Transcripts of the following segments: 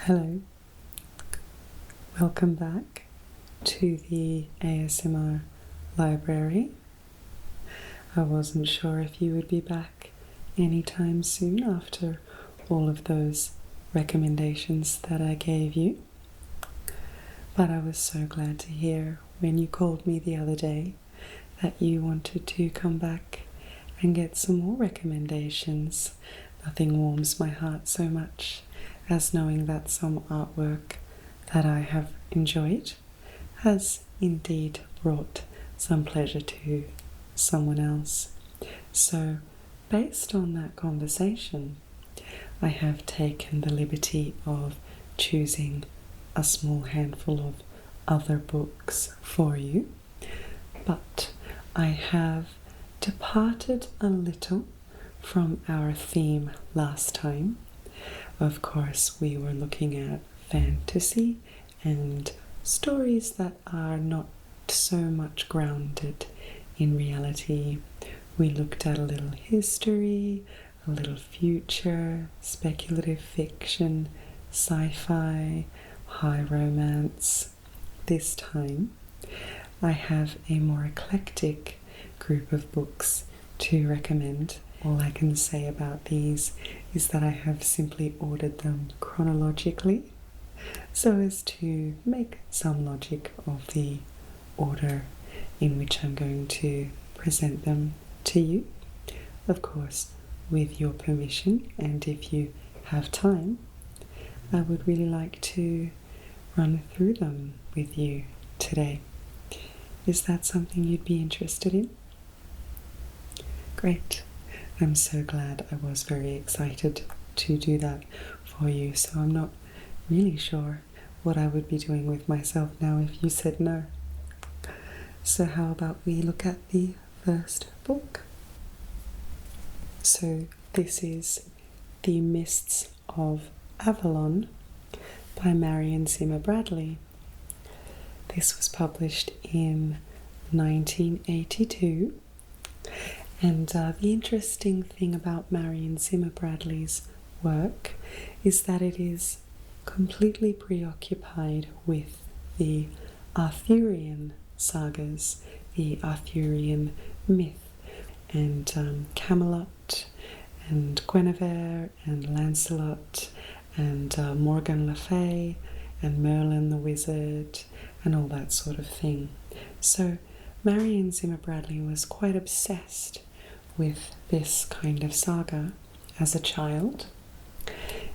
Hello, welcome back to the ASMR library. I wasn't sure if you would be back anytime soon after all of those recommendations that I gave you, but I was so glad to hear when you called me the other day that you wanted to come back and get some more recommendations. Nothing warms my heart so much as knowing that some artwork that I have enjoyed has indeed brought some pleasure to someone else. So, based on that conversation, I have taken the liberty of choosing a small handful of other books for you, but I have departed a little from our theme last time. Of course, we were looking at fantasy and stories that are not so much grounded in reality. We looked at a little history, a little future, speculative fiction, sci-fi, high romance. This time, I have a more eclectic group of books to recommend. All I can say about these is that I have simply ordered them chronologically so as to make some logic of the order in which I'm going to present them to you. Of course, with your permission, and if you have time, I would really like to run through them with you today. Is that something you'd be interested in? Great. I'm so glad. I was very excited to do that for you, so I'm not really sure what I would be doing with myself now if you said no. So how about we look at the first book? So this is The Mists of Avalon by Marion Zimmer Bradley. This was published in 1982. And the interesting thing about Marion Zimmer Bradley's work is that it is completely preoccupied with the Arthurian sagas, the Arthurian myth, and Camelot, and Guinevere, and Lancelot, and Morgan Le Fay, and Merlin the Wizard, and all that sort of thing. So Marion Zimmer Bradley was quite obsessed with this kind of saga as a child.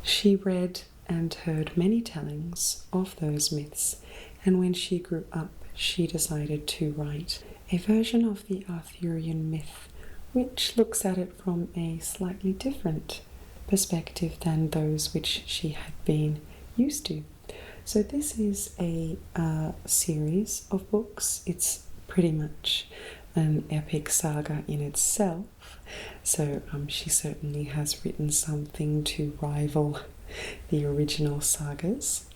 She read and heard many tellings of those myths, and when she grew up, she decided to write a version of the Arthurian myth which looks at it from a slightly different perspective than those which she had been used to. So this is a series of books. It's pretty much an epic saga in itself, so she certainly has written something to rival the original sagas.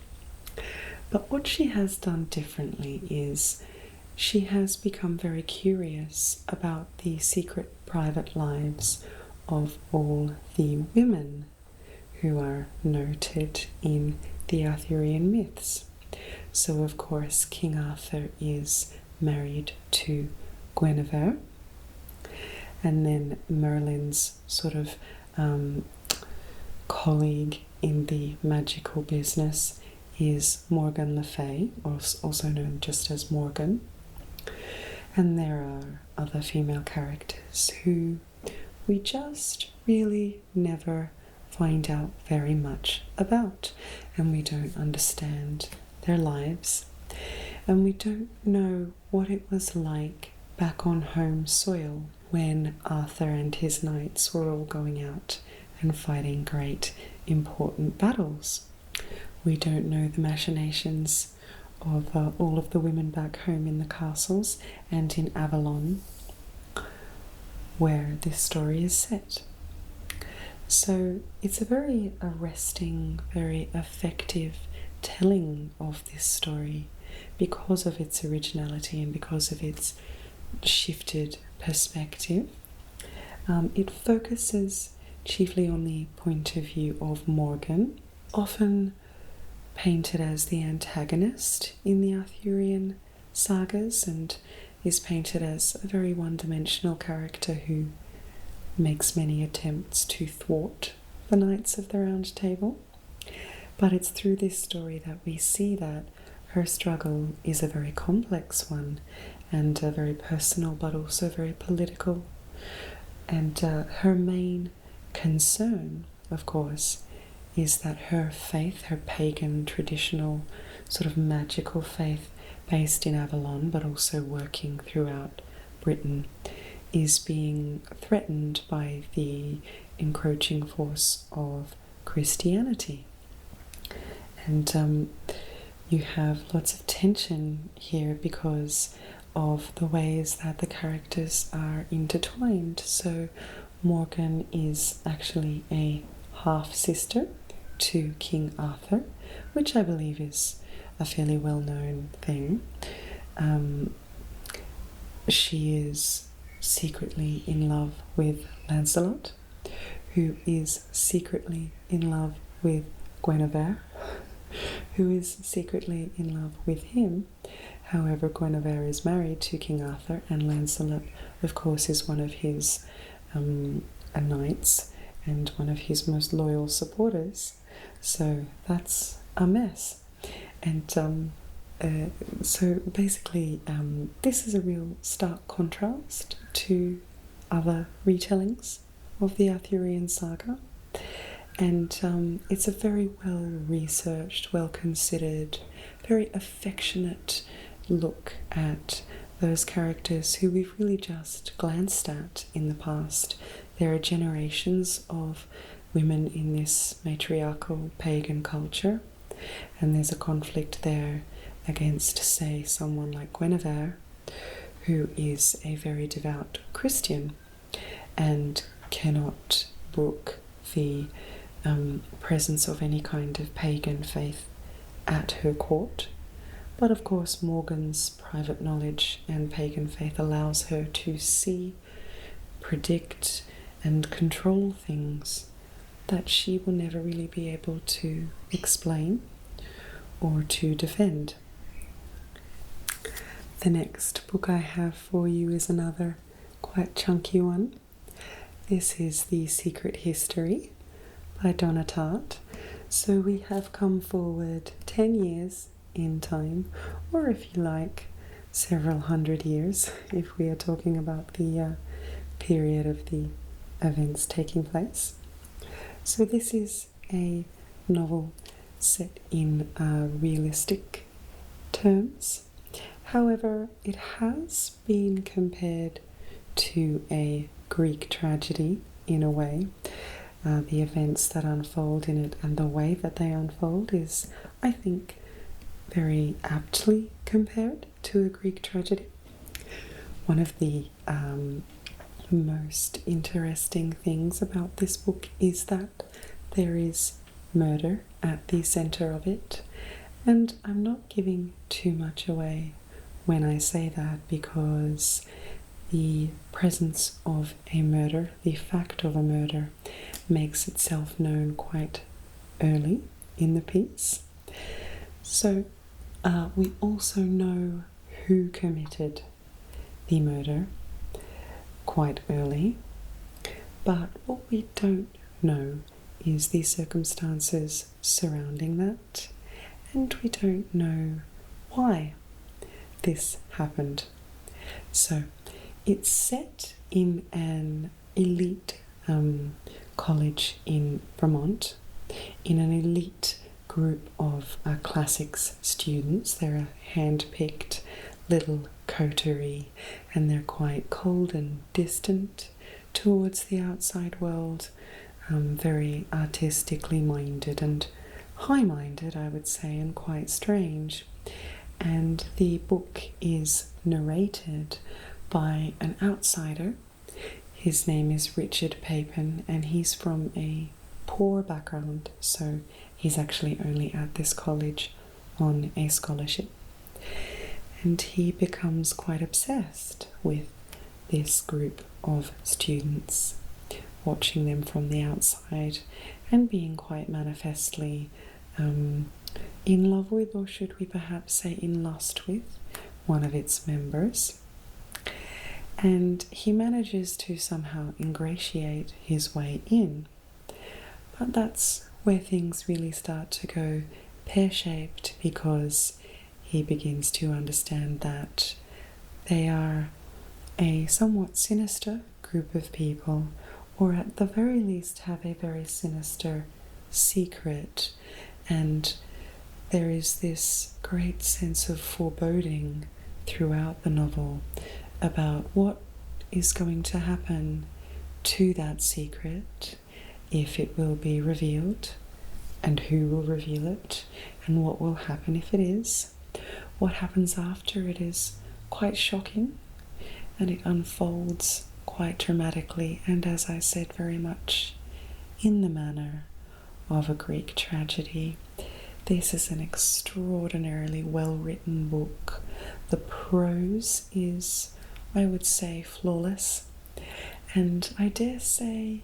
But what she has done differently is she has become very curious about the secret private lives of all the women who are noted in the Arthurian myths. So of course King Arthur is married to Guinevere, and then Merlin's sort of colleague in the magical business is Morgan Le Fay, also known just as Morgan. And there are other female characters who we just really never find out very much about, and we don't understand their lives, and we don't know what it was like back on home soil when Arthur and his knights were all going out and fighting great important battles. We don't know the machinations of all of the women back home in the castles and in Avalon, where this story is set. So it's a very arresting, very effective telling of this story because of its originality and because of its shifted perspective. It focuses chiefly on the point of view of Morgan, often painted as the antagonist in the Arthurian sagas and is painted as a very one-dimensional character who makes many attempts to thwart the Knights of the Round Table. But it's through this story that we see that her struggle is a very complex one and very personal, but also very political. And her main concern, of course, is that her faith, her pagan, traditional, sort of magical faith based in Avalon, but also working throughout Britain, is being threatened by the encroaching force of Christianity. And you have lots of tension here because of the ways that the characters are intertwined. So Morgan is actually a half-sister to King Arthur, which I believe is a fairly well-known thing. She is secretly in love with Lancelot, who is secretly in love with Guinevere, who is secretly in love with him. However, Guinevere is married to King Arthur, and Lancelot, of course, is one of his knights and one of his most loyal supporters. So that's a mess. And so basically, this is a real stark contrast to other retellings of the Arthurian saga. And it's a very well-researched, well-considered, very affectionate look at those characters who we've really just glanced at in the past. There are generations of women in this matriarchal pagan culture, and there's a conflict there against, say, someone like Guinevere, who is a very devout Christian and cannot brook the presence of any kind of pagan faith at her court. But of course, Morgan's private knowledge and pagan faith allows her to see, predict, and control things that she will never really be able to explain or to defend. The next book I have for you is another quite chunky one. This is The Secret History by Donna Tartt. So we have come forward 10 years in time, or if you like, several hundred years, if we are talking about the period of the events taking place. So this is a novel set in realistic terms. However, it has been compared to a Greek tragedy in a way. The events that unfold in it and the way that they unfold is, I think, very aptly compared to a Greek tragedy. One of the most interesting things about this book is that there is murder at the center of it, and I'm not giving too much away when I say that, because the presence of a murder, the fact of a murder, makes itself known quite early in the piece. So we also know who committed the murder quite early, but what we don't know is the circumstances surrounding that, and we don't know why this happened. So it's set in an elite college in Vermont, in an elite group of classics students. They're a hand-picked little coterie, and they're quite cold and distant towards the outside world, very artistically minded and high-minded, I would say, and quite strange. And the book is narrated by an outsider. His name is Richard Papin, and he's from a poor background, so he's actually only at this college on a scholarship. And he becomes quite obsessed with this group of students, watching them from the outside and being quite manifestly in love with, or should we perhaps say in lust with, one of its members. And he manages to somehow ingratiate his way in. But that's where things really start to go pear-shaped, because he begins to understand that they are a somewhat sinister group of people, or at the very least have a very sinister secret. And there is this great sense of foreboding throughout the novel about what is going to happen to that secret, if it will be revealed, and who will reveal it, and what will happen if it is. What happens after it is quite shocking, and it unfolds quite dramatically, and as I said, very much in the manner of a Greek tragedy. This is an extraordinarily well-written book. The prose is, I would say, flawless, and I dare say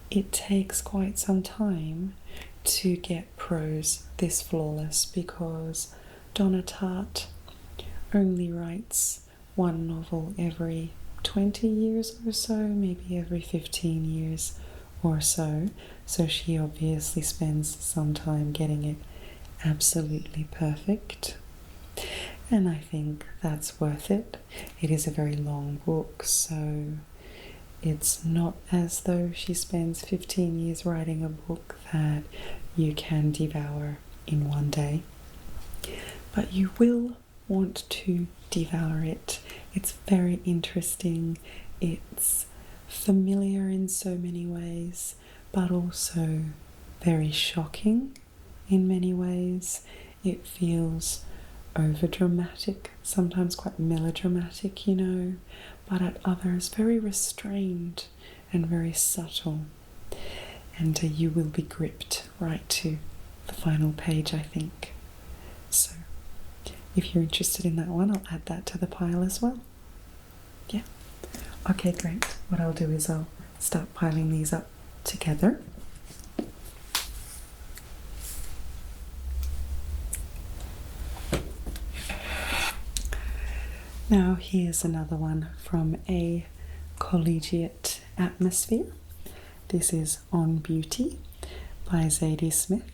it takes quite some time to get prose this flawless, because Donna Tartt only writes one novel every 20 years or so, maybe every 15 years or so, so she obviously spends some time getting it absolutely perfect, and I think that's worth it. It is a very long book, so it's not as though she spends 15 years writing a book that you can devour in one day, but you will want to devour it. It's very interesting, it's familiar in so many ways, but also very shocking in many ways. It feels over-dramatic, sometimes quite melodramatic, but at others very restrained and very subtle. And you will be gripped right to the final page, I think. So if you're interested in that one, I'll add that to the pile as well. Yeah. Okay, great. What I'll do is I'll start piling these up together. Now here's another one from a collegiate atmosphere. This is On Beauty by Zadie Smith,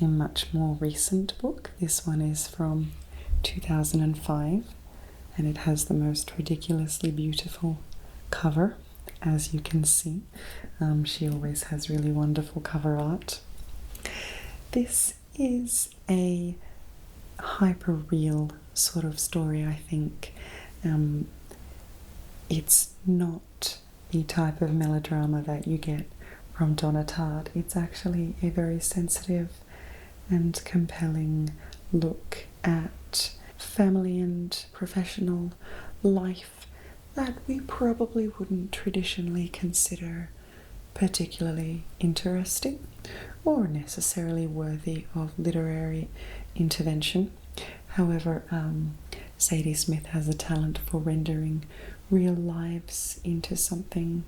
a much more recent book. This one is from 2005, and it has the most ridiculously beautiful cover, as you can see. She always has really wonderful cover art. This is a hyper-real sort of story, I think. It's not the type of melodrama that you get from Donna Tartt. It's actually a very sensitive and compelling look at family and professional life that we probably wouldn't traditionally consider particularly interesting or necessarily worthy of literary intervention. However, Zadie Smith has a talent for rendering real lives into something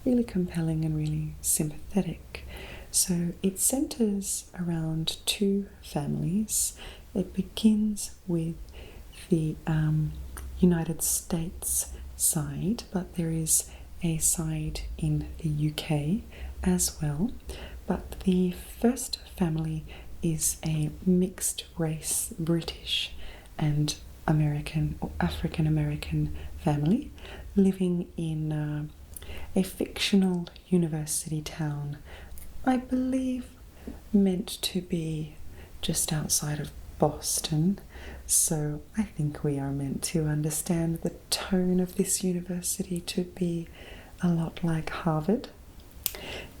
really compelling and really sympathetic. So it centers around two families. It begins with the United States side, but there is a side in the UK as well. But the first family is a mixed race British and American or African American family living in a fictional university town, I believe meant to be just outside of Boston. So I think we are meant to understand the tone of this university to be a lot like Harvard.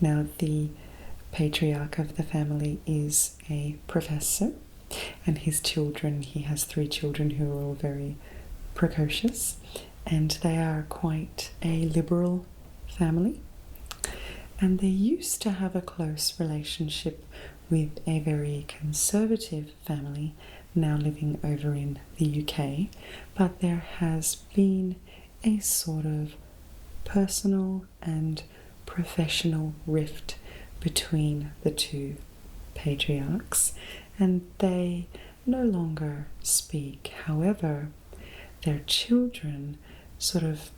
Now, the patriarch of the family is a professor, and his children, he has 3 children who are all very precocious, and they are quite a liberal family. And they used to have a close relationship with a very conservative family now living over in the UK, but there has been a sort of personal and professional rift between the two patriarchs, and they no longer speak. However, their children sort of,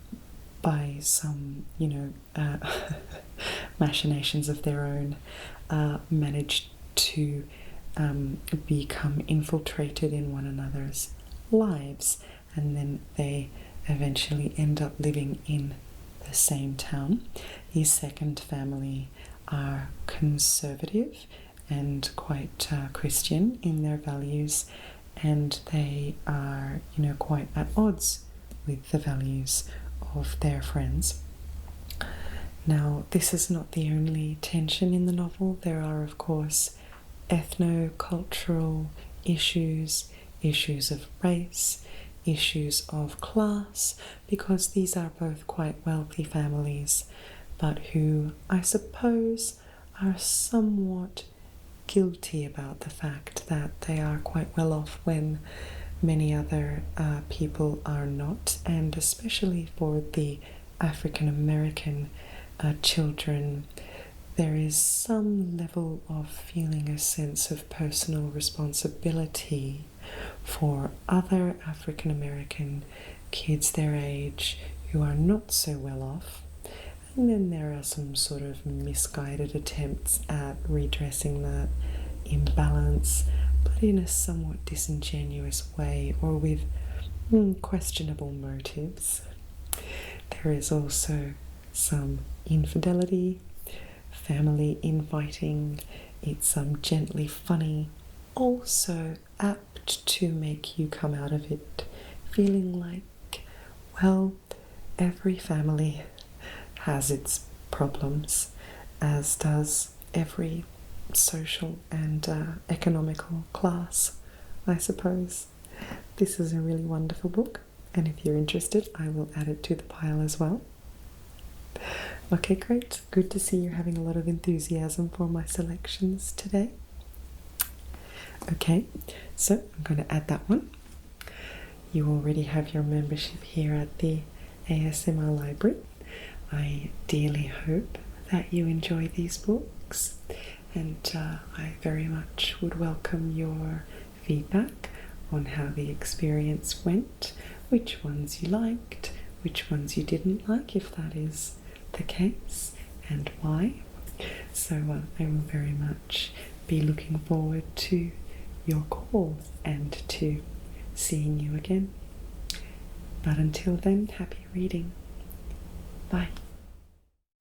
by some, machinations of their own, managed to become infiltrated in one another's lives, and then they eventually end up living in the same town. The second family are conservative and quite Christian in their values, and they are, quite at odds with the values of their friends. Now, this is not the only tension in the novel. There are, of course, ethno-cultural issues, issues of race, issues of class, because these are both quite wealthy families, but who, I suppose, are somewhat guilty about the fact that they are quite well off when many other people are not, and especially for the African American children, there is some level of feeling a sense of personal responsibility for other African American kids their age who are not so well off. And then there are some sort of misguided attempts at redressing that imbalance, but in a somewhat disingenuous way or with questionable motives. There is also some infidelity, family infighting. It's gently funny, also apt to make you come out of it feeling like, well, every family has its problems, as does every social and economical class, I suppose. This is a really wonderful book, and if you're interested, I will add it to the pile as well. Okay, great. Good to see you're having a lot of enthusiasm for my selections today. Okay, so I'm going to add that one. You already have your membership here at the ASMR Library. I dearly hope that you enjoy these books, and I very much would welcome your feedback on how the experience went, which ones you liked, which ones you didn't like, if that is the case, and why. So I will very much be looking forward to your call and to seeing you again. But until then, happy reading. Bye.